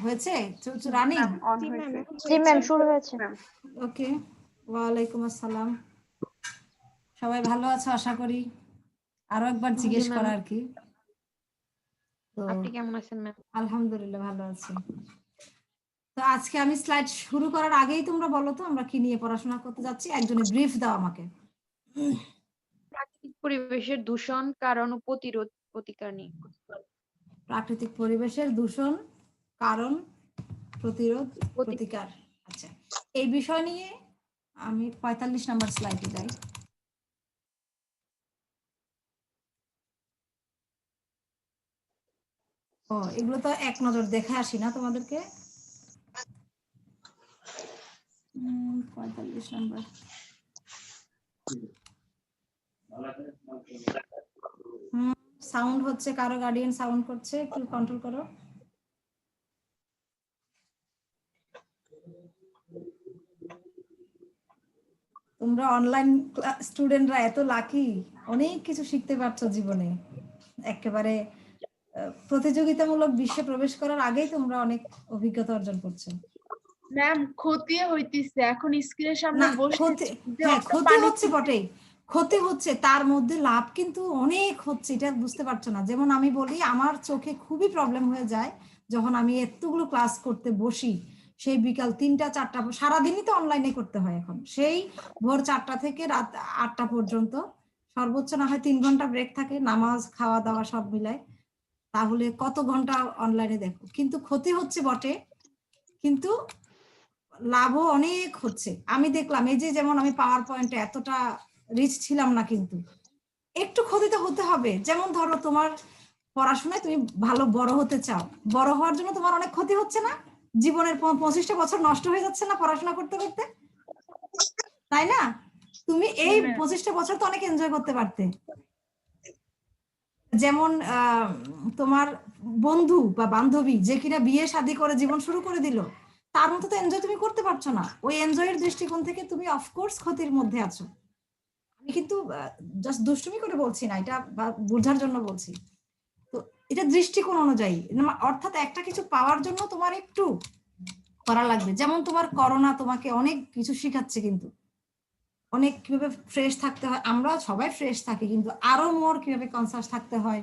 হয়েছে রানিং? জি ম্যাম শুরু হয়েছে। ওকে, ওয়ালাইকুম আসসালাম। সবাই ভালো আছো আশা করি। আরো একবার জিজ্ঞেস করা আর কি। আপনি কেমন আছেন ম্যাম? আলহামদুলিল্লাহ ভালো আছি। তো আজকে আমি স্লাইড শুরু করার আগেই তোমরা বলো তো আমরা কি নিয়ে পড়াশোনা করতে যাচ্ছি, একজনে ব্রিফ দাও আমাকে। প্রাকৃতিক পরিবেশের দূষণ, কারণ ও প্রতিরোধ, প্রতিকার নিয়ে। প্রাকৃতিক পরিবেশের দূষণ, কারণ, প্রতিরোধ, প্রতিকার। আচ্ছা, এই বিষয় নিয়ে আমি 45 নাম্বার স্লাইডে যাই। ও এগুলো তো এক নজর দেখে আসি না তোমাদেরকে। 45 নাম্বার। সাউন্ড হচ্ছে, কারো গার্ডিয়ান সাউন্ড করছে, একটু কন্ট্রোল করো। তোমরা অনলাইন স্টুডেন্টরা এত লাকি, অনেক কিছু শিখতে পারছো জীবনে। একেবারে প্রতিযোগিতামূলক বিশ্বে প্রবেশ করার আগেই তোমরা অনেক অভিজ্ঞতা অর্জন করছো। ম্যাম ক্ষতি হইতিছে, এখন স্ক্রিনের সামনে বসে হ্যাঁ ক্ষতি হচ্ছে বটেই, ক্ষতি হচ্ছে, তার মধ্যে লাভ কিন্তু অনেক হচ্ছে, এটা বুঝতে পারছো না। যেমন আমি বলি, আমার চোখে খুবই প্রবলেম হয়ে যায় যখন আমি এতগুলো ক্লাস করতে বসি, সেই বিকাল 3টা 4টা, সারাদিনই তো অনলাইনে করতে হয় এখন, সেই ভোর 4টা থেকে রাত 8টা পর্যন্ত, সর্বোচ্চ না হয় 3 ঘন্টা ব্রেক থাকে, নামাজ খাওয়া দাওয়া সব মিলায়, তাহলে কত ঘন্টা অনলাইনে দেখো। কিন্তু ক্ষতি হচ্ছে বটে, কিন্তু লাভও অনেক হচ্ছে। আমি দেখলাম এই যে, যেমন আমি পাওয়ার পয়েন্টে এতটা রিচ ছিলাম না, কিন্তু একটু ক্ষতি তো হতে হবে। যেমন ধরো তোমার পড়াশোনায় তুমি ভালো বড় হতে চাও, বড় হওয়ার জন্য তোমার অনেক ক্ষতি হচ্ছে না? জীবনের 25টা বছর নষ্ট হয়ে যাচ্ছে না পড়াশোনা করতে করতে, তাই না? তুমি এই 25টা বছর তো অনেক এনজয় করতে পারতে। যেমন তোমার বন্ধু বা বান্ধবী যে কিনা বিয়ে শাদী করে জীবন শুরু করে দিল, তার মতো তো এনজয় তুমি করতে পারছো না। ওই এনজয়ের দৃষ্টিকোণ থেকে তুমি অফকোর্স ক্ষতির মধ্যে আছো। আমি কিন্তু জাস্ট দুষ্টুমি করে বলছি না, এটা বোঝার জন্য বলছি। তো এটা দৃষ্টিকোণ অনুযায়ী, অর্থাৎ একটা কিছু পাওয়ার জন্য তোমার একটু করা লাগবে। যেমন তোমার করোনা তোমাকে অনেক কিছু শিখাচ্ছে, কিন্তু অনেক কিভাবে ফ্রেশ থাকতে হয়। আমরা সবাই ফ্রেশ থাকি, কিন্তু আরো মোর কিভাবে কনসাস থাকতে হয়,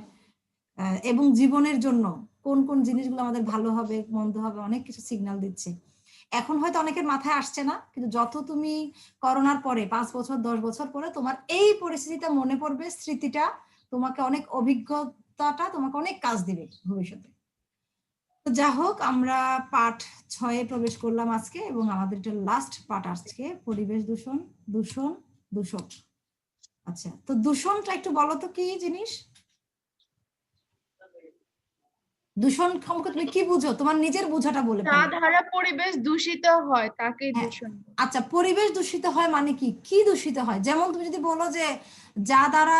এবং জীবনের জন্য কোন কোন জিনিসগুলো আমাদের ভালো হবে মন্দ হবে, অনেক কিছু সিগন্যাল দিচ্ছে। এখন হয়তো অনেকের মাথায় আসছে না, কিন্তু যত তুমি করোনার পরে 5 বছর 10 বছর পরে তোমার এই পরিস্থিতিটা মনে পড়বে, স্মৃতিটা তোমাকে অনেক, অভিজ্ঞতাটা তোমাকে অনেক কাজ দিবে ভবিষ্যতে। তো যা হোক, আমরা পাঠ 6-এ প্রবেশ করলাম আজকে, এবং আমাদের এটা লাস্ট পাঠ আজকে, পরিবেশ দূষণ, দূষণ, দূষক। আচ্ছা, তো দূষণটা একটু বলো তো কি জিনিস? দূষণ সম্পর্কে তুমি কি বুঝো, তোমার নিজের বোঝাটা বলে যা দ্বারা পরিবেশ দূষিত হয় তাকে দূষণ। আচ্ছা, পরিবেশ দূষিত হয় মানে কি, কি দূষিত হয়? যেমন তুমি যদি বলো যে যা দ্বারা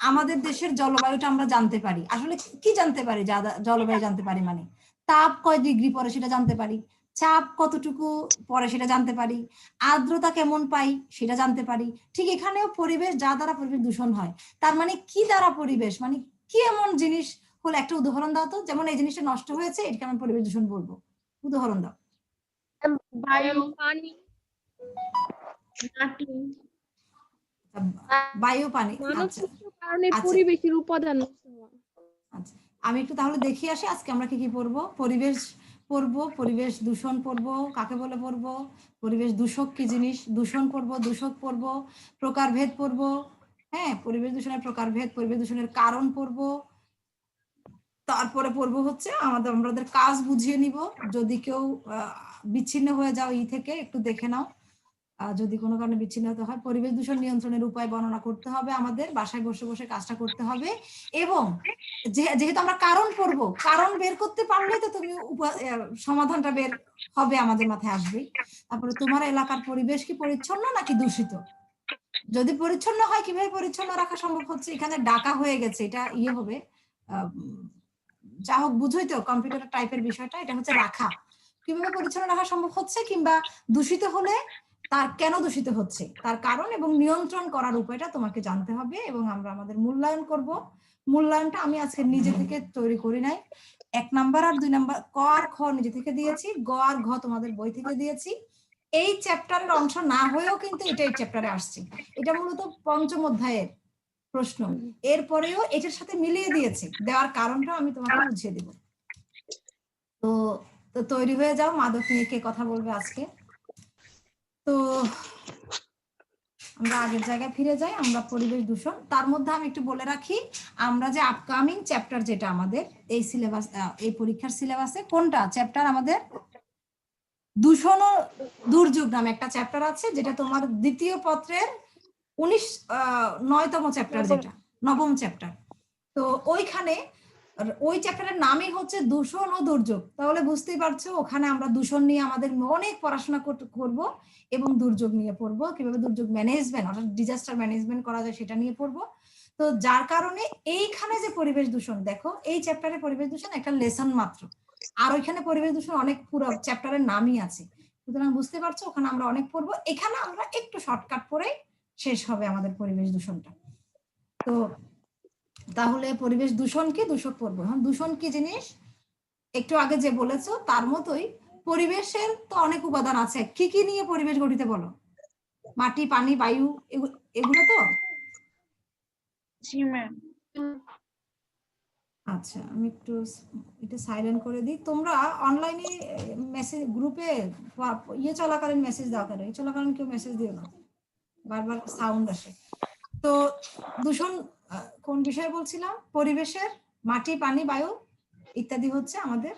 আমাদের দেশের জলবায়ুটা আমরা জানতে পারি, আসলে কি জানতে পারি? যা জলবায়ু জানতে পারি মানে তাপ কয় ডিগ্রি পরে সেটা জানতে পারি, চাপ কতটুকু পরে সেটা জানতে পারি, আর্দ্রতা কেমন পাই সেটা জানতে পারি। ঠিক এখানেও পরিবেশ, যা দ্বারা পরিবেশ দূষণ হয়, তার মানে কি দ্বারা পরিবেশ, মানে কি এমন জিনিস হলো? একটা উদাহরণ দাও তো। যেমন এই জিনিসটা নষ্ট হয়েছে, এটাকে আমি পরিবেশ দূষণ বলবো, উদাহরণ দাও। বায়ু, পানি, মাটি, বায়ু, পানি। আচ্ছা কারণে আচ্ছা পরিবেশের উপাদান। আচ্ছা, আমি একটু তাহলে দেখি আসি আজকে আমরা কি কি পড়বো। পরিবেশ পড়বো, পরিবেশ দূষণ পড়বো, কাকে বলে পড়বো, পরিবেশ দূষক কি জিনিস, দূষণ পড়বো, দূষক পড়বো, প্রকারভেদ পড়বো, হ্যাঁ পরিবেশ দূষণের প্রকারভেদ, পরিবেশ দূষণের কারণ পড়বো, তারপরে পড়বো হচ্ছে আমাদের কাজ বুঝিয়ে নিব। যদি কেউ বিচ্ছিন্ন হয়ে যাও থেকে একটু দেখে নাও, যদি কোনো কারণে বিচ্ছিন্ন হতে হয়, পরিবেশ দূষণ নিয়ন্ত্রণের উপায় বর্ণনা করতে হবে, আমাদের বাসায় বসে বসে কাজটা করতে হবে। এবং যেহেতু আমরা কারণ পড়বো, কারণ বের করতে পারলে তো তুমি সমাধানটা বের হবে, আমাদের মাথায় আসবেই। তারপরে তোমার এলাকার পরিবেশ কি পরিচ্ছন্ন নাকি দূষিত? যদি পরিচ্ছন্ন হয়, কিভাবে পরিচ্ছন্ন রাখা সম্ভব হচ্ছে, এখানে ডাকা হয়ে গেছে, এটা হবে, যা হোক বুঝোই তো কম্পিউটার টাইপের বিষয়টা, এটা হচ্ছে রাখা, কিভাবে পরিচ্ছন্ন রাখা সম্ভব হচ্ছে, কিংবা দূষিত হলে তার কেন দূষিত হচ্ছে তার কারণ এবং নিয়ন্ত্রণ করার উপায়টা তোমাকে জানতে হবে, এবং আমরা আমাদের মূল্যায়ন করব। মূল্যায়নটা আমি আজকে নিজে থেকে তৈরি করি নাই। 1 নাম্বার আর 2 নাম্বার, ক আর খ নিজে থেকে দিয়েছি, গ আর ঘ তোমাদের বই থেকে দিয়েছি। এই চ্যাপ্টারের অংশ না হয়েও কিন্তু এটা এই চ্যাপ্টারে আসছে। এটা মূলত পঞ্চম অধ্যায়ের প্রশ্ন, এরপরেও এটার সাথে মিলিয়ে দিয়েছে, দেওয়ার কারণটা আমি তোমাকে বুঝিয়ে দেব। তো তো তৈরি হয়ে যাও, মাদক নিয়ে কে কথা বলবে আজকে। তো আমরা আগের জায়গায় ফিরে যাই, আমরা পরিবেশ দূষণ। তার মধ্যে আমি একটু বলে রাখি, আমরা যে আপকামিং চ্যাপ্টার যেটা আমাদের এই সিলেবাস, এই পরীক্ষার সিলেবাসে কোনটা চ্যাপ্টার আমাদের, দূষণ ও দুর্যোগ নামে একটা চ্যাপ্টার আছে, যেটা তোমার দ্বিতীয় পত্রের 9তম চ্যাপ্টার, যেটা 9ম চ্যাপ্টার। তো ওইখানে ওই চ্যাপ্টারের নামই হচ্ছে দূষণ ও দুর্যোগ। তাহলে বুঝতেই পারছো ওখানে আমরা দূষণ নিয়ে আমাদের অনেক পড়াশোনা করব, এবং দুর্যোগ নিয়ে পড়বো, কিভাবে দুর্যোগ ম্যানেজমেন্ট অর্থাৎ ডিজাস্টার ম্যানেজমেন্ট করা যায় সেটা নিয়ে পড়বো। তো যার কারণে এইখানে যে পরিবেশ দূষণ, দেখো এই চ্যাপ্টারে পরিবেশ দূষণ একটা লেসন মাত্র, আর ওইখানে পরিবেশ দূষণ অনেক পুরো চ্যাপ্টারের নামই আছে। সুতরাং বুঝতে পারছো ওখানে আমরা অনেক পড়বো, এখানে আমরা একটু শর্টকাট পড়েই শেষ হবে আমাদের পরিবেশ দূষণটা। তো তাহলে পরিবেশ দূষণ কি, দূষক পড়বো। হ্যাঁ, দূষণ কি জিনিস একটু আগে যে বলেছো তার মতোই পরিবেশের তো অনেক উপাদান আছে। কি কি নিয়ে পরিবেশ গঠিত বলো? মাটি, পানি, বায়ু, এগুলো তো। জি ম্যাম। আচ্ছা, আমি একটু এটা সাইলেন্ট করে দিই। তোমরা অনলাইনে মেসেজ গ্রুপে ইয়ে চলাকালীন মেসেজ দাও, কেন এই চলাকালীন কেউ মেসেজ দিও না, বারবার সাউন্ড আসে। তো দূষণ কোন বিষয়ে বলছিলাম? পরিবেশের মাটি, পানি, বায়ু ইত্যাদি হচ্ছে আমাদের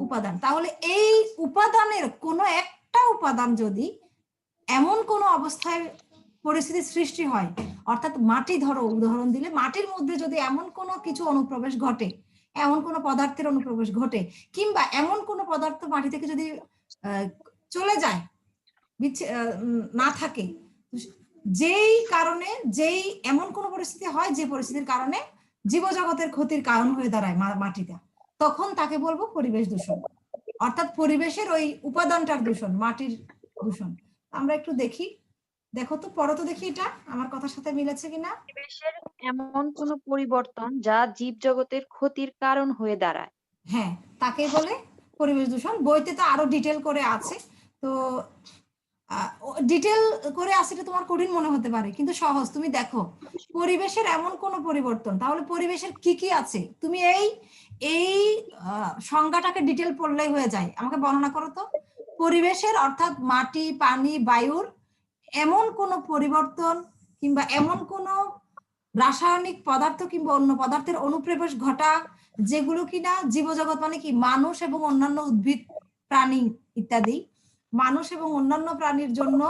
উপাদান। তাহলে এই উপাদানের কোনো একটা উপাদান যদি এমন কোনো অবস্থায় পরিস্থিতির সৃষ্টি হয়, অর্থাৎ মাটি ধরো উদাহরণ দিলে, মাটির মধ্যে যদি এমন কোনো কিছু অনুপ্রবেশ ঘটে, এমন কোনো পদার্থের অনুপ্রবেশ ঘটে, কিংবা এমন কোনো পদার্থ মাটি থেকে যদি চলে যায়, না থাকে, যেই কারণে যেই এমন কোনো পরিস্থিতি হয় যে পরিস্থিতির কারণে জীবজগতের ক্ষতির কারণ হয়ে দাঁড়ায় মাটিটা, তখন তাকে বলবো পরিবেশ দূষণ, অর্থাৎ পরিবেশের ওই উপাদানটার দূষণ, মাটির দূষণ। আমরা একটু দেখি, দেখো তো, পড়ো তো দেখি এটা আমার কথার সাথে মিলেছে কিনা। পরিবেশের এমন কোনো পরিবর্তন যা জীবজগতের ক্ষতির কারণ হয়ে দাঁড়ায়। হ্যাঁ, তাকেই বলে পরিবেশ দূষণ। বইতে তো আরো ডিটেল করে আছে, তো ডিটেল করে আসলে তোমার কঠিন মনে হতে পারে, কিন্তু সহজ। তুমি দেখো পরিবেশের এমন কোন পরিবর্তন, তাহলে পরিবেশের কি কি আছে, তুমি এই এই সংজ্ঞাটাকে ডিটেল পড়লেই হয়ে যায়। আমাকে বর্ণনা করো তো, পরিবেশের অর্থাৎ মাটি, পানি, বায়ুর এমন কোন পরিবর্তন কিংবা এমন কোন রাসায়নিক পদার্থ কিংবা অন্য পদার্থের অনুপ্রবেশ ঘটা যেগুলো কিনা জীবজগৎ মানে কি মানুষ এবং অন্যান্য উদ্ভিদ, প্রাণী ইত্যাদি, মানুষ এবং অন্যান্য প্রাণীর জন্য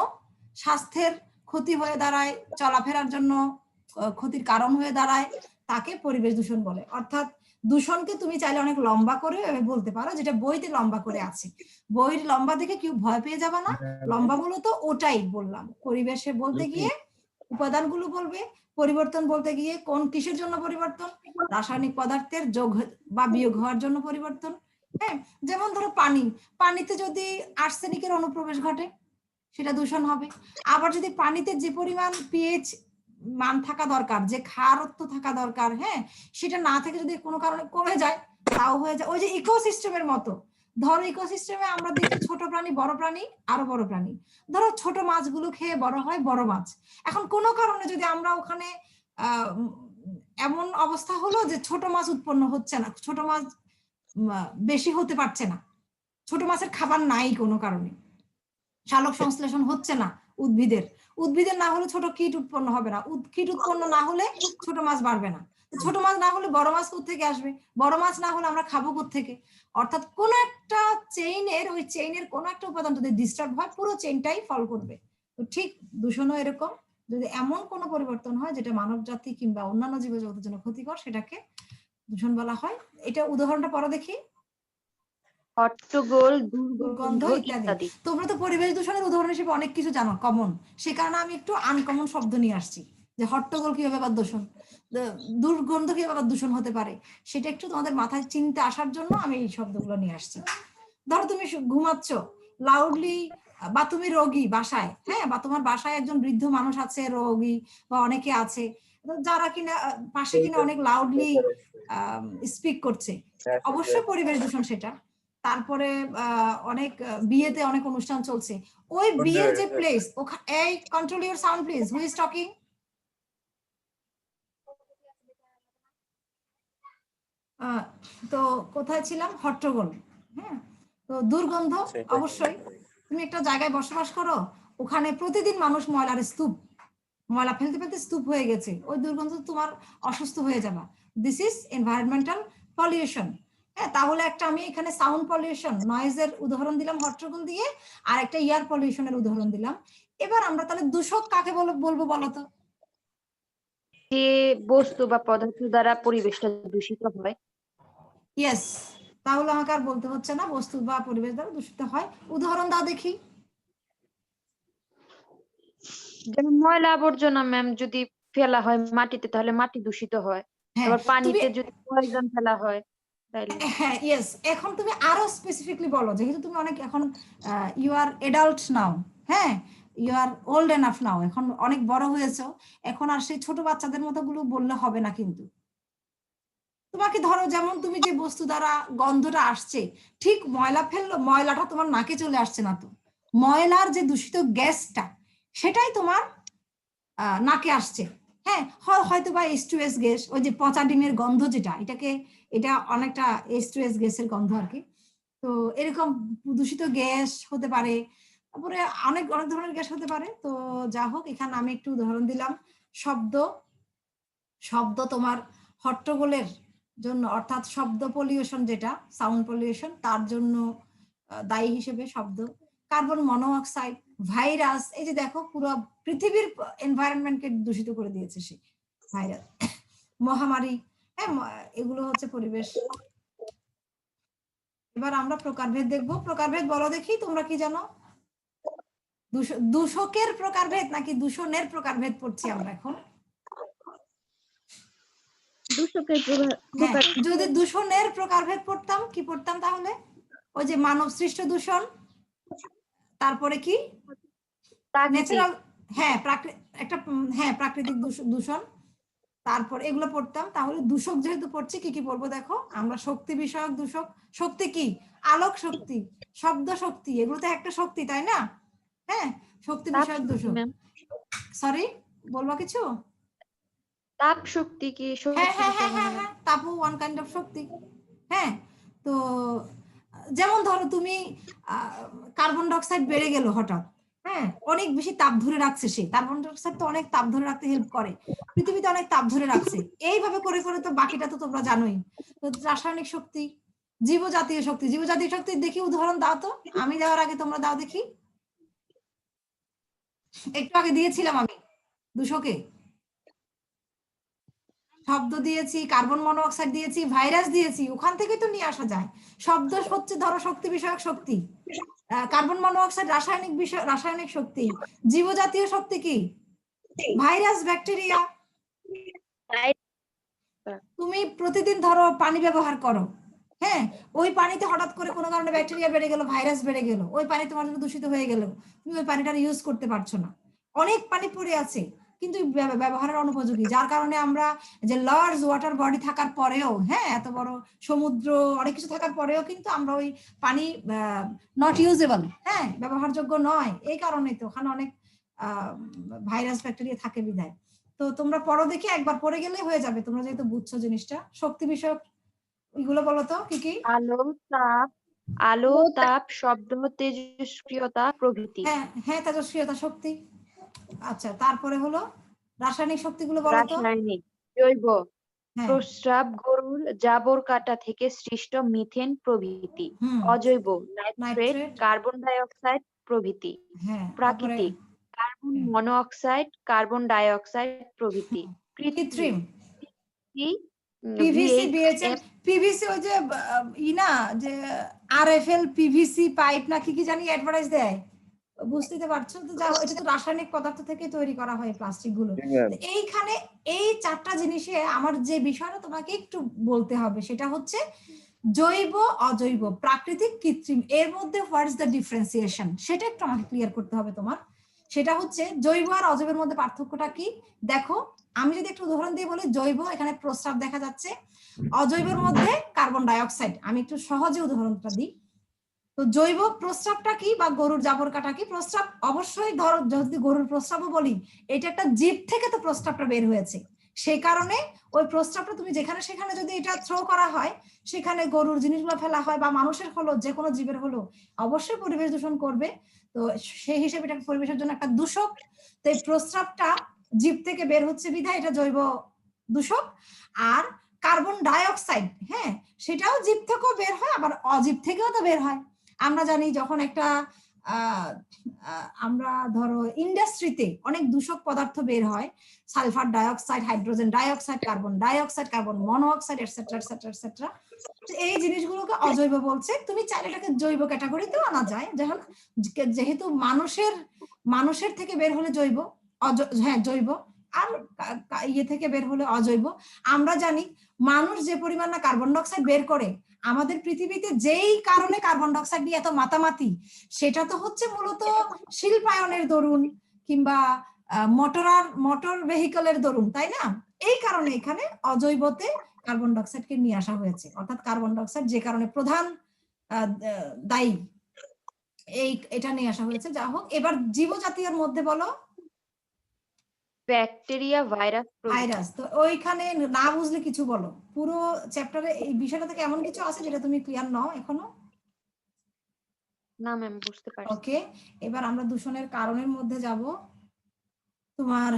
স্বাস্থ্যের ক্ষতি হয়ে দাঁড়ায়, চলাফেরার জন্য ক্ষতির কারণ হয়ে দাঁড়ায়, তাকে পরিবেশ দূষণ বলে। অর্থাৎ দূষণকে তুমি চাইলে অনেক লম্বা করে বলতে পারো, যেটা বইতে লম্বা করে আছে। বইয়ের লম্বা দেখে কেউ ভয় পেয়ে যাবে না, লম্বা মূলত ওটাই বললাম। পরিবেশে বলতে গিয়ে উপাদানগুলো বলবে, পরিবর্তন বলতে গিয়ে কোন কিসের জন্য পরিবর্তন, রাসায়নিক পদার্থের যোগ বা বিয়োগ হওয়ার জন্য পরিবর্তন। হ্যাঁ, যেমন ধরো পানি, পানিতে যদি আর্সেনিকের অনুপ্রবেশ ঘটে সেটা দূষণ হবে। আবার যদি পানিতে যে পরিমাণ পিএইচ মান থাকা দরকার, যে ক্ষারত্ব থাকা দরকার, হ্যাঁ, সেটা না থেকে যদি কোনো কারণে কমে যায়, তাও হয়ে যায় ওই যে ইকোসিস্টেমের মতো। ধরো ইকোসিস্টেমে আমরা দেখি ছোট প্রাণী, বড় প্রাণী, আরো বড় প্রাণী। ধরো ছোট মাছগুলো খেয়ে বড় হয় বড় মাছ। এখন কোনো কারণে যদি আমরা ওখানে এমন অবস্থা হলো যে ছোট মাছ উৎপন্ন হচ্ছে না, ছোট মাছ বেশি হতে পারছে না, ছোট মাছের খাবার নাই কোনো কারণে, সালোক সংশ্লেষণ হচ্ছে না উদ্ভিদের, উদ্ভিদের না হলে ছোট কীট উৎপন্ন হবে না, কীট উৎপন্ন না হলে ছোট মাছ বাড়বে না, ছোট মাছ না হলে বড় মাছ কোত্থেকে আসবে, বড় মাছ না হলে আমরা খাবো কোত্থেকে। অর্থাৎ কোন একটা চেইনের, ওই চেইনের কোন একটা উপাদান যদি ডিস্টার্ব হয় পুরো চেইনটাই ফল করবে। তো ঠিক দূষণও এরকম, যদি এমন কোনো পরিবর্তন হয় যেটা মানব জাতি কিংবা অন্যান্য জীবজগতের জন্য ক্ষতিকর, সেটাকে দূষণ বলা হয়। এটা উদাহরণটা পরে দেখি, হট্টগোল, দুর্গন্ধ দুর্গন্ধ ইত্যাদি। ইত্যাদি। তোমরা তো পরিবেশ দূষণের উদাহরণ হিসেবে অনেক কিছু জানো কমন, সে কারণে আমি একটু আনকমন শব্দ নিয়ে আসছি, যে হট্টগোল কিভাবে আবার দূষণ, দুর্গন্ধ কিভাবে আবার দূষণ হতে পারে, সেটা একটু তোমাদের মাথায় চিন্তা আসার জন্য আমি এই শব্দগুলো নিয়ে আসছি। ধরো তুমি ঘুমাচ্ছ, লাউডলি বা তুমি রোগী বাসায়, হ্যাঁ, বা তোমার বাসায় একজন বৃদ্ধ মানুষ আছে, রোগী বা অনেকে আছে যারা কিনা পাশে কিনা অনেক লাউডলি স্পিক করছে, অবশ্যই পরিবেশ দূষণ সেটা। তারপরে অনেক বিয়েতে অনেক অনুষ্ঠান চলছে, ওই বিয়ের যে প্লেস, এই control your sound please, who is talking? তো কোথায় ছিলাম? হট্টগোল, হ্যাঁ। তো দুর্গন্ধ, অবশ্যই তুমি একটা জায়গায় বসবাস করো, ওখানে প্রতিদিন মানুষ ময়লার স্তূপ, ময়লা ফেলতে ফেলতে স্তূপ হয়ে গেছে, ওই দুর্গন্ধ তোমার অসুস্থ হয়ে যাবা। This is environmental pollution. হ্যাঁ, তাহলে একটা আমি এখানে সাউন্ড পলিউশন, নয়েজের উদাহরণ দিলাম হট্টগোল দিয়ে, আর একটা এয়ার পলিউশনের উদাহরণ দিলাম। এবার আমরা তাহলে দূষক কাকে বলবো বলো তো? যে বস্তু বা পদার্থ দ্বারা পরিবেশটা দূষিত হয়। ইয়েস, তাহলে আমাকে আর বলতে হচ্ছে না বস্তু বা পরিবেশ দ্বারা দূষিত হয়। উদাহরণ দাও দেখি। যেমন ময়লা আবর্জনা ম্যাম যদি ফেলা হয় মাটিতে তাহলে মাটি দূষিত হয়। হ্যাঁ আবার তুমি, পানিতে যদি পয়জন ফেলা হয় তাহলে। হ্যাঁ ইয়েস, এখন তুমি আরো স্পেসিফিকলি বলো, যেহেতু তুমি অনেক এখন ইউ আর এডাল্ট নাও, হ্যাঁ, ইউ আর ওল্ড এনাফ নাও, এখন অনেক বড় হয়েছো, এখন আর সেই ছোট বাচ্চাদের মতো গুলো বললে হবে না কিন্তু। তোমাকে ধরো, যেমন তুমি যে বস্তু দ্বারা গন্ধটা আসছে, ঠিক ময়লা ফেললো, ময়লাটা তোমার নাকে চলে আসছে না তো, ময়লার যে দূষিত গ্যাসটা সেটাই তোমার নাকে আসছে। হ্যাঁ, হয়তো বা H2S গ্যাস, ওই যে পচা ডিমের গন্ধ যেটা, এটা অনেকটা H2S গ্যাসের গন্ধ আর কি। তো এরকম দূষিত গ্যাস হতে পারে, তারপরে অনেক অনেক ধরনের গ্যাস হতে পারে। তো যা হোক, এখানে আমি একটু উদাহরণ দিলাম। শব্দ, শব্দ তোমার হট্টগোলের জন্য, অর্থাৎ শব্দ পলিউশন যেটা সাউন্ড পলিউশন, তার জন্য দায়ী হিসেবে শব্দ। কার্বন মনোঅক্সাইড, ভাইরাস, এই যে দেখো পুরো পৃথিবীর এনভায়রনমেন্টকে দূষিত করে দিয়েছে সে ভাইরাস। মহামারী, হ্যাঁ, এগুলো হচ্ছে পরিবেশ। এবার আমরা প্রকারভেদ দেখবো। প্রকারভেদ বলো দেখি, তোমরা কি জানো? দূষকের প্রকারভেদ নাকি দূষণের প্রকারভেদ পড়ছি আমরা এখন? দূষকের হ্যাঁ, প্রকার। যদি দূষণের প্রকারভেদ পড়তাম, কি পড়তাম তাহলে? ওই যে মানব সৃষ্ট দূষণ, তারপরে কি প্রাকৃতিক। ন্যাচারাল, হ্যাঁ একটা হ্যাঁ প্রাকৃতিক দূষণ, তারপর এগুলো পড়তাম। তাহলে দূষক যেহেতু পড়ছি, কি কি পড়বো দেখো আমরা? শক্তি বিষয়ক দূষক। শক্তি কি? আলোক শক্তি, শব্দ শক্তি, এগুলো তো একটা শক্তি, তাই না? হ্যাঁ, শক্তি তাপ বিষয়ক শক্তি দূষক। ম্যাম। সরি, বলবো কিছু? তাপ শক্তি কি হ্যাঁ শক্তি হ্যাঁ বিষয় হ্যাঁ হয় হ্যাঁ না ম্যাম? হ্যাঁ, তাপও ওয়ান কাইন্ড অফ শক্তি। হ্যাঁ, তো যেমন ধরো তুমি কার্বন ডাইঅক্সাইড বেড়ে গেল হঠাৎ, হ্যাঁ, অনেক বেশি তাপ ধরে রাখছে সে, কার্বন ডাইঅক্সাইড তো অনেক তাপ ধরে রাখতে হেল্প করে, পৃথিবীতে অনেক তাপ ধরে রাখছে, এইভাবে করে করে তো বাকিটা তো তোমরা জানোই। তো রাসায়নিক শক্তি, জীবজাতীয় শক্তি, জীবজাতীয় শক্তি দেখি উদাহরণ দাও তো, আমি দেওয়ার আগে তোমরা দাও দেখি। একটু আগে দিয়েছিলাম আমি দূষকে, শব্দ দিয়েছি, কার্বন মনোঅক্সাইড দিয়েছি, ভাইরাস দিয়েছি, ওখান থেকে তো নিয়ে আসা যায়। শব্দ হচ্ছে ধরো শক্তি বিষয়ক শক্তি, কার্বন মনোঅক্সাইড রাসায়নিক বিষয়, রাসায়নিক শক্তি। জীবজাতীয় শক্তি কি? Virus, bacteria. তুমি প্রতিদিন ধরো পানি ব্যবহার করো, হ্যাঁ, ওই পানিতে হঠাৎ করে কোনো কারণে ব্যাকটেরিয়া বেড়ে গেল, ভাইরাস বেড়ে গেল, ওই পানি তোমার জন্য দূষিত হয়ে গেল, তুমি ওই পানিটা ইউজ করতে পারছো না। অনেক পানি পড়ে আছে কিন্তু ব্যবহারের অনুপযোগী, যার কারণে আমরা যে লার্জ ওয়াটার বডি থাকার পরেও, হ্যাঁ, এত বড় সমুদ্র, অনেক কিছু থাকার পরেও কিন্তু আমরা ওই পানি নট ইউজেবল, হ্যাঁ, ব্যবহারযোগ্য নয়। এই কারণে তো ওখানে অনেক ভাইরাস ব্যাকটেরিয়া থাকে বিধায়। তো তোমরা পড়ো দেখি, একবার পড়ে গেলে হয়ে যাবে, তোমরা যেহেতু বুঝছো জিনিসটা। শক্তি বিষয়ক এগুলো বলো তো কি কি? আলো, তাপ, আলো, তাপ, শব্দ, তেজস্ক্রিয়তা প্রভৃতি। হ্যাঁ হ্যাঁ, তেজস্ক্রিয়তা শক্তি। আচ্ছা, তারপরে হলো রাসায়নিক শক্তিগুলো বলো তো। রাসায়নিক, জৈব, হ্যাঁ, প্রস্রাব, গরুর জাবর কাটা থেকে সৃষ্ট মিথেন প্রভৃতি। হুম, অজৈব, nitrate, nitrate, carbon die oxide প্রভৃতি। হ্যাঁ, তারপরে প্রাকৃতিক, carbon monoxide, carbon die oxide প্রভৃতি। কৃত্রিম, কৃত্রিম, পিভিসি, বিএচএল, ভিএইচএফ। পিভিসি, ওই যে না, যে আরএফএল পিভিসি পাইপ না কি কি জানি অ্যাডভার্টাইজ দেয়, বুঝতে পারছো তো? যা এটা তো রাসায়নিক পদার্থ থেকে তৈরি করা হয় প্লাস্টিক গুলো। তো এইখানে এই চারটা জিনিসে আমার যে বিষয়টা তোমাকে একটু বলতে হবে সেটা হচ্ছে জৈব অজৈব, প্রাকৃতিক কৃত্রিম, এর মধ্যে হোয়াটস দ্য ডিফারেন্সিয়েশন সেটা একটু আমাকে ক্লিয়ার করতে হবে তোমার। সেটা হচ্ছে জৈব আর অজৈবের মধ্যে পার্থক্যটা কি। দেখো আমি যদি একটু উদাহরণ দিয়ে বলি, জৈব এখানে প্রস্রাব দেখা যাচ্ছে, অজৈবের মধ্যে কার্বন ডাই অক্সাইড। আমি একটু সহজে উদাহরণটা দিই। তো জৈব প্রস্রাবটা কি বা গরুর জাবর কাটা কি প্রস্রাব, অবশ্যই ধরো যদি গরুর প্রস্রাবও বলি, এটা একটা জীব থেকে তো প্রস্রাবটা বের হয়েছে, সেই কারণে ওই প্রস্রাবটা তুমি যেখানে সেখানে যদি এটা থ্রো করা হয়, সেখানে গরুর জিনিসগুলো ফেলা হয় বা মানুষের হলো, যে কোনো জীবের হলো, অবশ্যই পরিবেশ দূষণ করবে। তো সেই হিসেবে এটা পরিবেশের জন্য একটা দূষক। তো এই প্রস্রাবটা জীব থেকে বের হচ্ছে বিধায় এটা জৈব দূষক। আর কার্বন ডাই অক্সাইড, হ্যাঁ, সেটাও জীব থেকেও বের হয়, আবার অজীব থেকেও তো বের হয়। আমরা জানি যখন একটা আমরা ধরো ইন্ডাস্ট্রিতে অনেক দূষক পদার্থ বের হয়, sulphur dioxide, hydrogen dioxide, carbon dioxide, carbon monoxide, etcetera etcetera etcetera. এই জিনিসগুলোকে অজৈব বলছে। তুমি চাইলে এটাকে জৈব ক্যাটাগরিতেও আনা যায়, যেহেতু মানুষের থেকে বের হলে জৈব, হ্যাঁ জৈব, আর ইয়ে থেকে বের হলে অজৈব। আমরা জানি মানুষ যে পরিমাণ না কার্বন ডাইঅক্সাইড বের করে, আমাদের পৃথিবীতে যেই কারণে কার্বন ডাইঅক্সাইড নিয়ে এত মাতামাতি, সেটা তো হচ্ছে মূলত শিল্পায়নের দরুন কিংবা মোটর ভেহিকলের দরুন, তাই না? এই কারণে এখানে অজৈবতে কার্বন ডাইঅক্সাইডকে নিয়ে আসা হয়েছে, অর্থাৎ কার্বন ডাইঅক্সাইড যে কারণে প্রধান দায়ী, এটা নিয়ে আসা হয়েছে। যা হোক, এবার জীবজাতীয়ের মধ্যে বলো। ব্যাকটেরিয়া, ভাইরাস, ভাইরাস, তো ওইখানে না বুঝলে কিছু বলো। পুরো চ্যাপ্টারে এই বিষয়টা থেকে এমন কিছু আছে যেটা তুমি ক্লিয়ার নাও এখনো? না ম্যাম, বুঝতে পারছি। ওকে, এবার আমরা দূষণের কারণের মধ্যে যাব। তোমার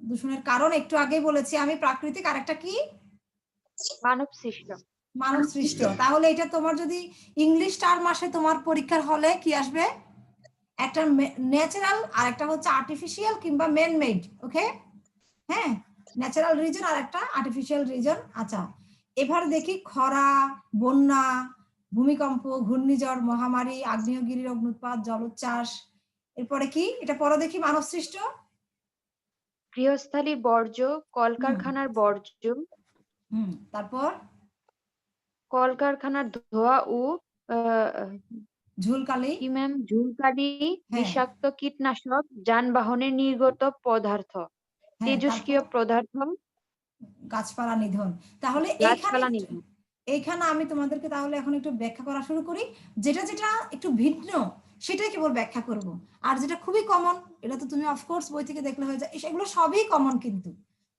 দূষণের কারণ একটু আগেই বলেছি আমি, প্রাকৃতিক, আর একটা কি মানব সৃষ্ট। মানব সৃষ্ট। তাহলে এটা তোমার যদি ইংলিশ টার্ম আসে তোমার পরীক্ষার হলে কি আসবে? একটা ন্যাচারাল আর একটা হচ্ছে আর্টিফিশিয়াল কিংবা ম্যান মেড। ওকে, হ্যাঁ, ন্যাচারাল রিজন আর একটা আর্টিফিশিয়াল রিজন। আচ্ছা, এবার দেখি খরা, বন্যা, ভূমিকম্প, ঘূর্ণিঝড়, মহামারী, আগ্নেয়গিরির অগ্নুৎপাত, জলোচ্ছ্বাস। এরপরে কি, এটা পরে দেখি মানব সৃষ্ট। গৃহস্থালী বর্জ্য, কলকারখানার বর্জ্য, তারপর কলকারখানার ধোঁয়া ও ঝুলকালি, কি ম্যাম, ঝুলকালি, হ্যাঁ বিষাক্ত কীটনাশক, যানবাহনের নির্গত পদার্থ, হ্যাঁ, তেজস্ক্রিয় তারপর পদার্থ, গাছপালা নিধন। তাহলে গাছপালা নিধন। এইখানে আমি তোমাদেরকে তাহলে এখন একটু ব্যাখ্যা করা শুরু করি। যেটা যেটা একটু ভিন্ন সেটাই কেবল ব্যাখ্যা করব, আর যেটা খুবই কমন এটা তো তুমি অফকোর্স বই থেকে দেখলে হয়ে যায়, এগুলো সবই কমন। কিন্তু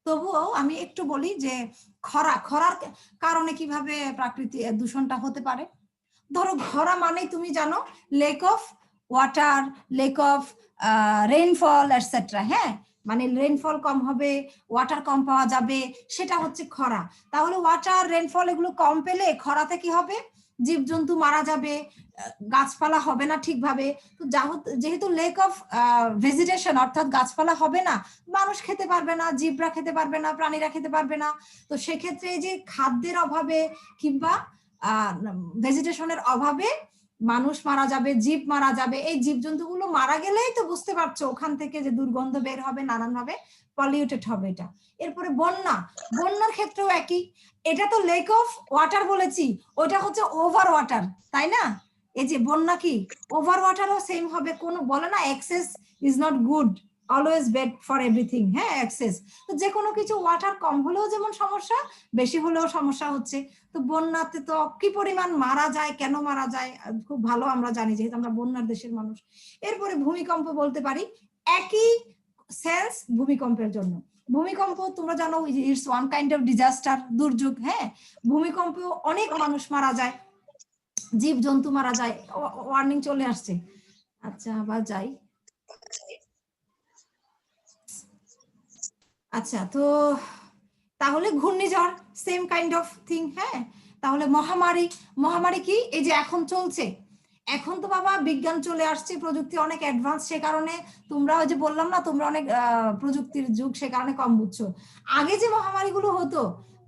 তবুও আমি একটু বলি যে খরার কারণে কিভাবে প্রাকৃতিক দূষণটা হতে পারে। ধরো খরা মানেই তুমি জানো lake of water, lake of rainfall etcetera. হ্যাঁ, মানে রেইনফল কম হবে, ওয়াটার কম পাওয়া যাবে, সেটা হচ্ছে খরা। তাহলে ওয়াটার, রেইনফল এগুলো কম পেলে খরাতে কি হবে? জীবজন্তু মারা যাবে, গাছপালা হবে না ঠিকভাবে। তো যেহেতু লেক অফ ভেজিটেশন, অর্থাৎ গাছপালা হবে না, মানুষ খেতে পারবে না, জীবরা খেতে পারবে না, প্রাণীরা খেতে পারবে না। তো সেক্ষেত্রে এই যে খাদ্যের অভাবে কিংবা ভেজিটেশনের অভাবে মানুষ মারা যাবে, জীব মারা যাবে। এই জীবজন্তুগুলো মারা গেলেই তো বুঝতে পারছো ওখান থেকে যে দুর্গন্ধ বের হবে, নানান ভাবে পলিউটেড হবে এটা। এরপরে বন্যার ক্ষেত্রেও একই। এটা তো লেক অফ ওয়াটার বলেছি, ওটা হচ্ছে ওভার ওয়াটার, তাই না? এই যে বন্যা কি ওভার ওয়াটারও সেম হবে। কোনো বলে না excess is not good, always bad for everything. হ্যাঁ, এক্সেস। তো যে কোনো কিছু ওয়াটার কম হলেও যেমন সমস্যা, বেশি হলেও সমস্যা হচ্ছে। তো বন্যাতে তো কি পরিমাণ মারা যায়, কেন মারা যায় খুব ভালো আমরা জানি, যেহেতু আমরা বন্যার দেশের মানুষ। এরপরে ভূমিকম্প বলতে পারি, একই সেন্স ভূমিকম্পের জন্য। ভূমিকম্প তোমরা জানো it's one kind of disaster, দুর্যোগ। হ্যাঁ, ভূমিকম্প অনেক মানুষ মারা যায়, জীব জন্তু মারা যায়। ওয়ার্নিং চলে আসছে। আচ্ছা, আবার যাই। আচ্ছা, তো তাহলে ঘূর্ণিঝড় সেম কাইন্ড অফ থিং। হ্যাঁ, তাহলে মহামারী কি, এই যে এখন চলছে। এখন তো বাবা বিজ্ঞান চলে আসছে, প্রযুক্তি অনেক অ্যাডভান্স, সে কারণে তোমরা ওই যে বললাম না, তোমরা অনেক প্রযুক্তির যুগ, সে কারণে কম বুঝছো। আগে যে মহামারীগুলো হতো,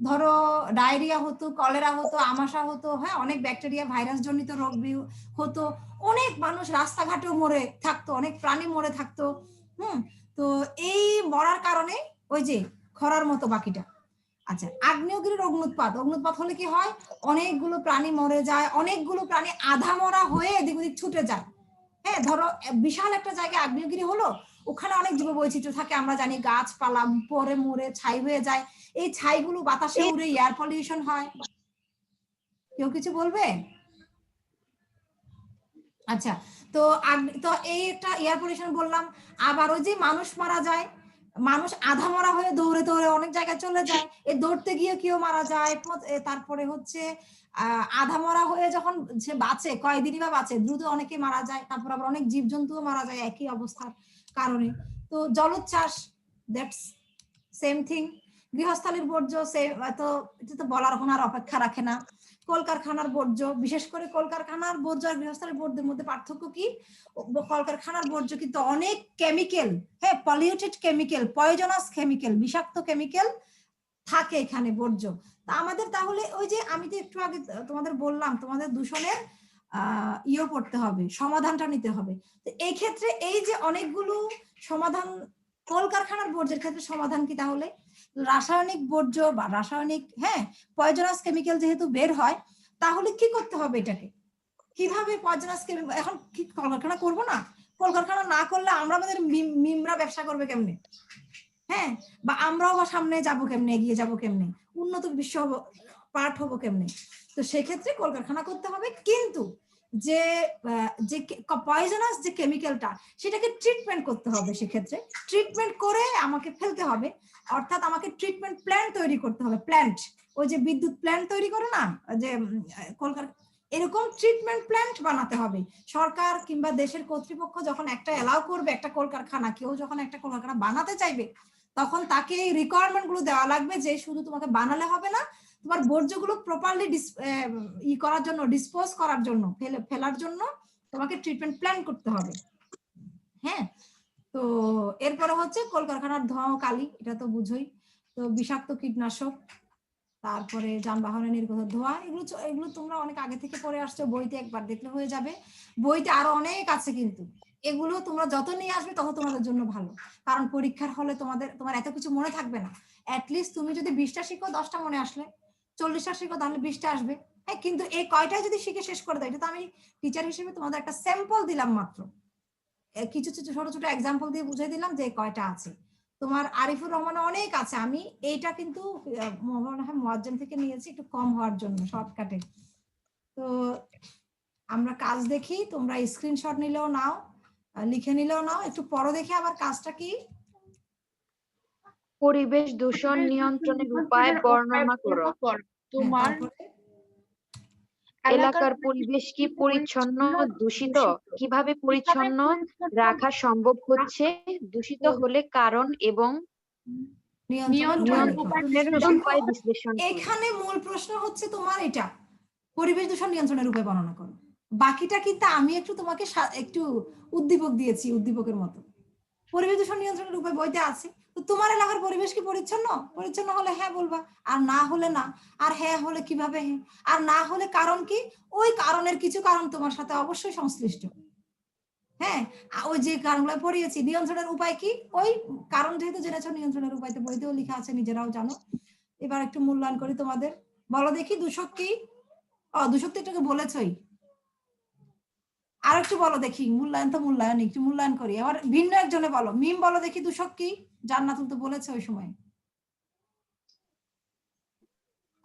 ধরো ডায়রিয়া হতো, কলেরা হতো, আমাশা হতো, হ্যাঁ, অনেক ব্যাকটেরিয়া ভাইরাস জনিত রোগ হতো, অনেক মানুষ রাস্তাঘাটেও মরে থাকতো, অনেক প্রাণী মরে থাকতো। তো এই মরার কারণে ওই যে খরার মতো বাকিটা। আচ্ছা, আগ্নেয়গিরির অগ্নুৎপাত হলে কি হয়, অনেকগুলো প্রাণী মরে যায়, অনেকগুলো প্রাণী আধা মরা হয়ে এদিক ওদিক ছুটে যায়। হ্যাঁ, ধরো বিশাল একটা জায়গায় আগ্নেয়গিরি হলো, ওখানে অনেক জীববৈচিত্র্য থাকে, আমরা জানি গাছপালা পরে মরে ছাই হয়ে যায়, এই ছাইগুলো বাতাসে উড়ে এয়ার পলিউশন হয়। কেউ কিছু বলবে? আচ্ছা, তো তো এই একটা এয়ার পলিউশন বললাম। আবার ওই যে মানুষ মারা যায়, মানুষ আধা মরা হয়ে দৌড়ে দৌড়ে অনেক জায়গায় চলে যায়, এই দৌড়তে গিয়ে কেউ মারা যায়। তারপরে হচ্ছে আধা মরা হয়ে যখন সে বাঁচে, কয়েকদিনই বা বাঁচে, দ্রুত অনেকে মারা যায়। তারপর আবার অনেক জীবজন্তুও মারা যায় একই অবস্থার কারণে। তো জলোচ্ছ্বাস, দ্যাটস সেম থিং। গৃহস্থালির বর্জ্য তো এটা তো বলার কোনো আর অপেক্ষা রাখে না। কলকারখানার বর্জ্য, বিশেষ করে কলকারখানার বর্জ্য আর গৃহস্থালির বর্জ্যের মধ্যে পার্থক্য কি, কলকারখানার বর্জ্য কিন্তু অনেক কেমিক্যাল, হ্যাঁ, পলিউটেড কেমিক্যাল, পয়জনাস কেমিক্যাল, বিষাক্ত কেমিক্যাল থাকে এখানে বর্জ্য। তা আমাদের তাহলে ওই যে আমি তো একটু আগে তোমাদের বললাম, তোমাদের দূষণের ইয়ে করতে হবে, সমাধানটা নিতে হবে। তো এই ক্ষেত্রে এই যে অনেকগুলো সমাধান, কলকারখানার বর্জ্যের ক্ষেত্রে সমাধান কি তাহলে রাসায়নিক বর্জ্য বা রাসায়নিক, হ্যাঁ, পয়জনাস কেমিক্যাল যেহেতু বের হয়, তাহলে কি করতে হবে এটাকে, কিভাবে পয়জনাস কেমিক্যাল, এখন কি কলকারখানা করবো না? কলকারখানা না করলে আমরা আমাদের মিমরা ব্যবসা করবে কেমনে, হ্যাঁ, বা আমরাও বা সামনে যাবো কেমনে, এগিয়ে যাবো কেমনে, উন্নত বিশ্ব পার্ট হবো কেমনে? তো সেক্ষেত্রে কলকারখানা করতে হবে, কিন্তু যে যে পয়জনাস যে কেমিক্যালটা, সেটাকে ট্রিটমেন্ট করতে হবে। সেক্ষেত্রে ট্রিটমেন্ট করে আমাকে ফেলতে হবে, অর্থাৎ আমাকে ট্রিটমেন্ট প্ল্যান্ট তৈরি করতে হবে। প্ল্যান্ট, ওই যে বিদ্যুৎ প্ল্যান্ট তৈরি করে না, যে কলকারখানা, এরকম ট্রিটমেন্ট প্ল্যান্ট বানাতে হবে। সরকার কিংবা দেশের কর্তৃপক্ষ যখন একটা এলাও করবে, একটা কলকারখানা, কেউ যখন একটা কলকারখানা বানাতে চাইবে, তখন তাকে এই রিকোয়ারমেন্ট গুলো দেওয়া লাগবে যে শুধু তোমাকে বানালে হবে না, তোমার বর্জ্যগুলো প্রপারলি ই করার জন্য, ডিসপোজ করার জন্য, ফেলার জন্য তোমাকে ট্রিটমেন্ট প্ল্যান করতে হবে। হ্যাঁ, তো এরপরে হচ্ছে কলকারখানার ধোঁয়া ও কালি, এটা তো বুঝোই। তো বিষাক্ত কীটনাশক, তারপরে যানবাহনের নির্গত ধোঁয়া, এগুলো তোমরা অনেক আগে থেকে পড়ে আসছো, বইতে একবার দেখলে হয়ে যাবে। বইতে আরো অনেক আছে, কিন্তু এগুলো তোমরা যত নিয়ে আসবে তত তোমাদের জন্য ভালো, কারণ পরীক্ষার হলে তোমার এত কিছু মনে থাকবে না। অ্যাটলিস্ট তুমি যদি 20টা শিখো, 10টা মনে আসলে, 40টা শিখো তাহলে 20টা আসবে। হ্যাঁ, কিন্তু এই কয়টাই যদি শিখে শেষ করে দাও, এটা তো আমি টিচার হিসেবে তোমাদের একটা স্যাম্পল দিলাম মাত্র, কিছু ছোট ছোট এক্সাম্পল দিয়ে বুঝিয়ে দিলাম যে কয়টা আছে। তোমার আরিফুর রহমানের অনেক আছে, আমি এইটা কিন্তু মুয়াজ্জম থেকে নিয়েছি একটু কম হওয়ার জন্য, শর্টকাটে। তো আমরা কাজ দেখি, তোমরা স্ক্রিনশট নিলেও নাও, লিখে নিলেও নাও, একটু পরে দেখে আবার কাজটা কি। পরিবেশ দূষণ নিয়ন্ত্রণের উপায় বর্ণনা করো। তোমার এলাকার পরিবেশ কি পরিচ্ছন্ন, দূষিত? কিভাবে পরিচ্ছন্ন রাখা সম্ভব হচ্ছে? দূষিত হলে কারণ এবং নিয়ন্ত্রণের উপায় বিশ্লেষণ করো। এখানে মূল প্রশ্ন হচ্ছে তোমার এটা, পরিবেশ দূষণ নিয়ন্ত্রণের উপায় বর্ণনা করো। বাকিটা কিন্তু আমি একটু তোমাকে একটু উদ্দীপক দিয়েছি, উদ্দীপকের মতো। পরিবেশ দূষণ নিয়ন্ত্রণের উপায় বইতে আছে। তো তোমার এলাকার পরিবেশ কি পরিচ্ছন্ন? পরিচ্ছন্ন হলে হ্যাঁ বলবা, আর না হলে না। আর হ্যাঁ হলে কিভাবে হ্যাঁ, আর না হলে কারণ কি? ওই কারণের কিছু কারণ তোমার সাথে অবশ্যই সংশ্লিষ্ট। হ্যাঁ, ওই যে কারণগুলো পড়িয়েছি। নিয়ন্ত্রণের উপায় কি? ওই কারণ যেহেতু জেনেছো, নিয়ন্ত্রণের উপায় তো বইতেও লেখা আছে, নিজেরাও জানো। এবার একটু মূল্যায়ন করি তোমাদের। বলো দেখি দূষক কি? দূষক তো একটু বলেছই, আর একটু বলো দেখি। মূল্যায়ন তো মূল্যায়ন, একটু মূল্যায়ন করি। এবার ভিন্ন একজনে বলো, মিম বলো দেখি দূষক কি? জান্নাতুল তো বলেছে ওই সময়।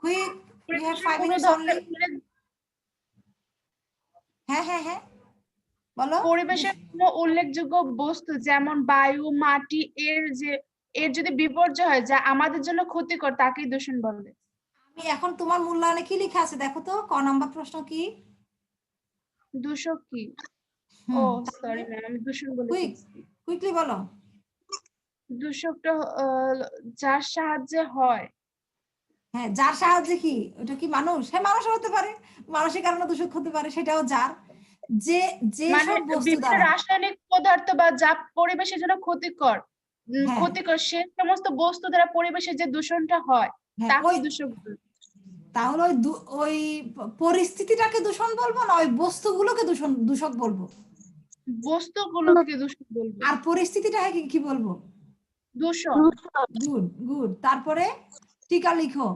Quick, we have 5 minutes only. হ্যাঁ হ্যাঁ হ্যাঁ, বলো। পরিবেশের কোনো উল্লেখযোগ্য বস্তু, যেমন বায়ু, মাটি, এর যদি বিপর্যয় হয় যা আমাদের জন্য ক্ষতিকর, তাকেই দূষণ বলে। আমি এখন তোমার মূল্যায়নে কি লেখা আছে দেখো তো, ক নাম্বার প্রশ্ন কি? দূষক কি? ও সরি ম্যাম, আমি দূষণ বলে ফেলছি। কুইকলি বলো। দূষকটা যার সাহায্যে হয়। হ্যাঁ, যার সাহায্যে কি? ওটা কি মানুষ? হ্যাঁ, মানুষও হতে পারে, মানুষের কারণে দূষক হতে পারে, সেটাও যার। যে মানে সব বস্তু বিভিন্ন দ্বারা রাসায়নিক পদার্থ বা যা পরিবেশের জন্য ক্ষতিকর, হ্যাঁ সে সমস্ত বস্তু দ্বারা পরিবেশের যে দূষণটা হয়, হ্যাঁ, তাকে ওই দূষক বলে। তাহলে ওই পরিস্থিতিটাকে দূষণ বলবো না ওই বস্তুগুলোকে দূষক বলবো? বস্তুগুলোকে দূষক বলবো। আর পরিস্থিতিটাকে কি বলবো? দূষণ। Good good. তারপরে টিকা লিখো,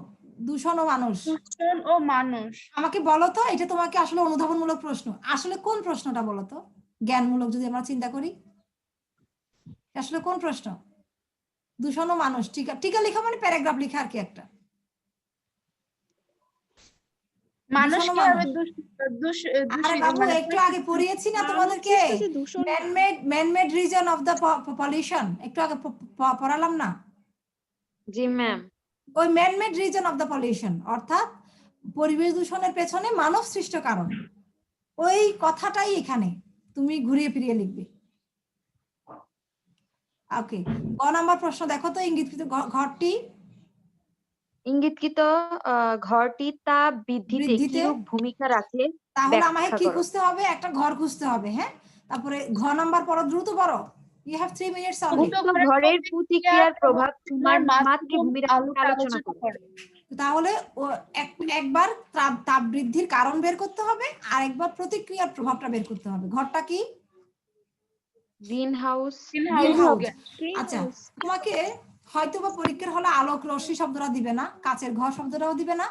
দূষণ ও মানুষ। দূষণ ও মানুষ। আমাকে বলো তো, এটা তোমাকে আসলে অনুধাবনমূলক প্রশ্ন, আসলে কোন প্রশ্নটা বলো তো, জ্ঞানমূলক যদি আমরা চিন্তা করি, আসলে কোন প্রশ্ন? দূষণ ও মানুষ, টিকা, টিকা লেখা মানে প্যারাগ্রাফ লেখা আর কি একটা। মানুষ দূষণ ও কিভাবে মানুষ। আরে বাবু, মানে একটু আগে পড়িয়েছি না তোমাদেরকে, man-made reason of the pollution, একটু আগে পড়ালাম না? জি ম্যাম। ওই man-made reason of the pollution অর্থাৎ পরিবেশ দূষণের পেছনে মানব সৃষ্ট কারণ, ওই কথাটাই এখানে তুমি ঘুরিয়ে ফিরিয়ে লিখবে। ওকে, ক নাম্বার প্রশ্ন দেখো তো, ইঙ্গিতকৃত ঘরটি, ইঙ্গিতকৃত ঘরটি তাপ বৃদ্ধিতে বৃদ্ধিতে, কিরূপ ভূমিকা রাখে তাহলে আমাকে ব্যাখ্যা কি করো। খুঁজতে হবে? একটা ঘর খুঁজতে হবে। হ্যাঁ, তারপরে ঘ নাম্বার পড়ো, দ্রুত পড়ো, ইউ হ্যাভ 3 মিনিটস অনলি। উক্ত ঘরের প্রতিক্রিয়ার প্রভাব তোমার মাতৃভূমির আলোচনা করো। তাহলে ও একবার তাপ বৃদ্ধির কারণ বের করতে হবে, আর একবার প্রতিক্রিয়ার প্রভাবটা বের করতে হবে। ঘরটা কি? Green house. আচ্ছা, তোমাকে হয়তো বা পরীক্ষার হলে আলোক রশ্মি শব্দটা দিবে না, কাচের ঘর শব্দটাও দিবে না,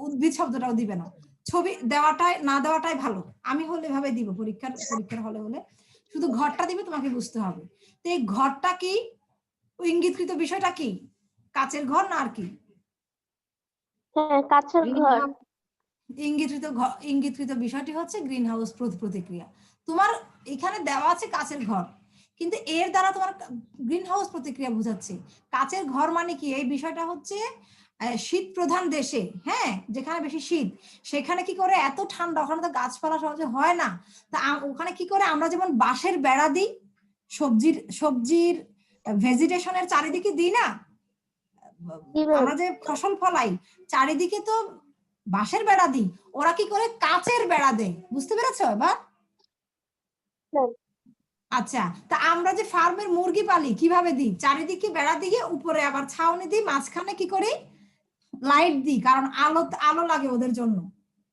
উদ্ভিদ শব্দটাও দিবে না। ছবি দেওয়াটাই না দেওয়াটাই ভালো। আমি হলে এভাবে দিব, পরীক্ষার হলে শুধু ঘরটা দিবে, তোমাকে বুঝতে হবে। তো এই ঘরটা কি, ইঙ্গিতকৃত বিষয়টা কি, কাচের ঘর না আর কি? কাছের ঘর। ইঙ্গিতকৃত বিষয়টি হচ্ছে গ্রিন হাউস প্রতিক্রিয়া। তোমার এখানে দেওয়া আছে কাচের ঘর, কিন্তু এর দ্বারা তোমার গ্রিন হাউস প্রতিক্রিয়া বোঝাচ্ছে। কাচের ঘর মানে কি, এই বিষয়টা হচ্ছে শীত প্রধান দেশে, হ্যাঁ, যেখানে বেশি শীত, সেখানে কি করে এত ঠান্ডা, ওখানে তো গাছপালা সহজে হয় না। তা ওখানে কি করে, আমরা যেমন বাঁশের বেড়া দিই, সবজির ভেজিটেশনের চারিদিকে দিই না, আমরা যে ফসল ফলাই চারিদিকে তো বাঁশের বেড়া দিই, ওরা কি করে কাচের বেড়া দেয়। বুঝতে পেরেছো এবার? আচ্ছা, তা আমরা যে ফার্মের মুরগি পালি কিভাবে দিই, চারিদিকে বেড়া দিয়ে উপরে আবার ছাউনি দিই, মাঝখানে কি করি, লাইট দিই, কারণ আলো লাগে ওদের জন্য।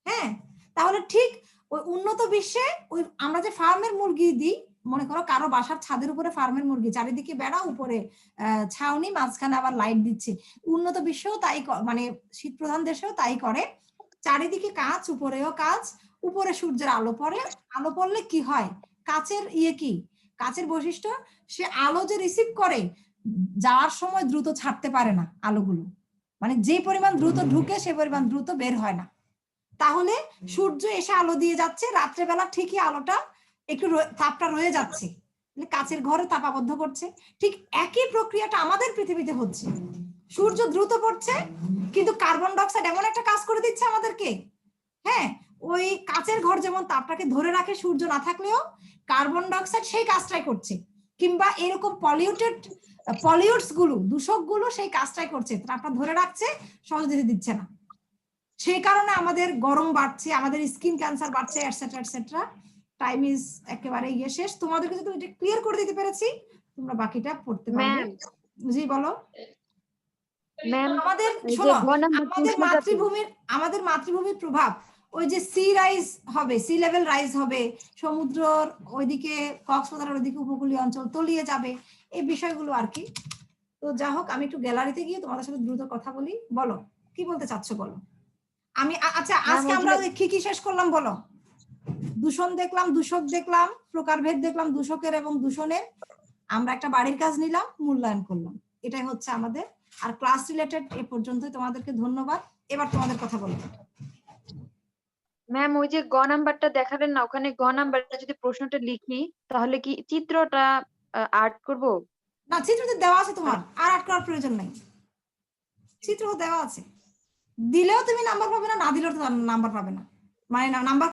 হ্যাঁ, তাহলে ঠিক ওই উন্নত বিশ্বে ওই আমরা যে ফার্মের মুরগি দিই, মনে করো কারো বাসার ছাদের উপরে ফার্মের মুরগি, চারিদিকে বেড়া, উপরে ছাউনি, মাঝখানে আবার লাইট দিচ্ছে। উন্নত বিশ্বেও তাই, মানে শীত প্রধান দেশেও তাই করে, চারিদিকে কাঁচ, উপরেও কাঁচ, উপরে সূর্যের আলো পড়ে, আলো পড়লে কি হয়, কাচের কি, কাচের বৈশিষ্ট্য, সে আলো যে রিসিভ করে যাওয়ার সময় দ্রুত ছাড়তে পারে না আলোগুলো, মানে যে পরিমাণ দ্রুত ঢুকে সে পরিমাণ দ্রুত বের হয় না। তাহলে সূর্য এসে আলো দিয়ে যাচ্ছে, রাত্রেবেলা ঠিকই আলোটা একটু তাপটা রয়ে যাচ্ছে, কাচের ঘরে তাপাবদ্ধ করছে। ঠিক একই প্রক্রিয়াটা আমাদের পৃথিবীতে হচ্ছে, সূর্য দ্রুত পড়ছে, কিন্তু কার্বন ডাইঅক্সাইড এমন একটা কাজ করে দিচ্ছে আমাদেরকে। হ্যাঁ, ওই কাচের ঘর যেমন তাপটাকে ধরে রাখে সূর্য না থাকলেও, কার্বন ডাইঅক্সাইড সেই কাজটাই করছে, কিংবা এরকম পলিউটস গুলো, দূষক গুলো সেই কাজটাই করছে, তাপটা ধরে রাখছে, সহজে যেতে দিচ্ছে না। সেই কারণে আমাদের গরম বাড়ছে, আমাদের স্কিন ক্যান্সার বাড়ছে, এটসেট্রা এটসেট্রা। টাইম ইজ একেবারে শেষ। তোমাদেরকে যদি এটা ক্লিয়ার করে দিতে পেরেছি, তোমরা বাকিটা পড়তে পারবে। জি বলো আমাদের, শোনো, আমাদের মাতৃভূমির প্রভাব, ওই যে সি রাইজ হবে, সি লেভেল রাইজ হবে, সমুদ্রর ওইদিকে, কক্সবাজারের ওইদিকে উপকূলীয় অঞ্চল তলিয়ে যাবে, এই বিষয়গুলো আর কি। তো যা হোক, আমি একটু গ্যালারিতে গিয়ে তোমাদের সাথে দ্রুত কথা বলি। বলো কি বলতে চাচ্ছ, বলো। আমি আচ্ছা, আজকে আমরা কি কি শেষ করলাম বলো? দূষণ দেখলাম, দূষক দেখলাম, প্রকারভেদ দেখলাম দূষকের এবং দূষণের, আমরা একটা বাড়ির কাজ নিলাম, মূল্যায়ন করলাম, এটাই হচ্ছে আমাদের। আর ক্লাস রিলেটেড এ পর্যন্তই, তোমাদেরকে ধন্যবাদ। এবার তোমাদের কথা বলো। ম্যাম, ওই যে গ নাম্বারটা দেখালেন না, ওখানে গ নাম্বারটা যদি প্রশ্নটা লিখি, তাহলে কি চিত্রটা আর্ট করব? না, চিত্রতে দেওয়া আছে, তোমার আর আর্ট করার প্রয়োজন নাই, চিত্র দেওয়া আছে, দিলেও তুমি নাম্বার পাবে না, না দিলেও নাম্বার পাবে না, মানে নাম্বার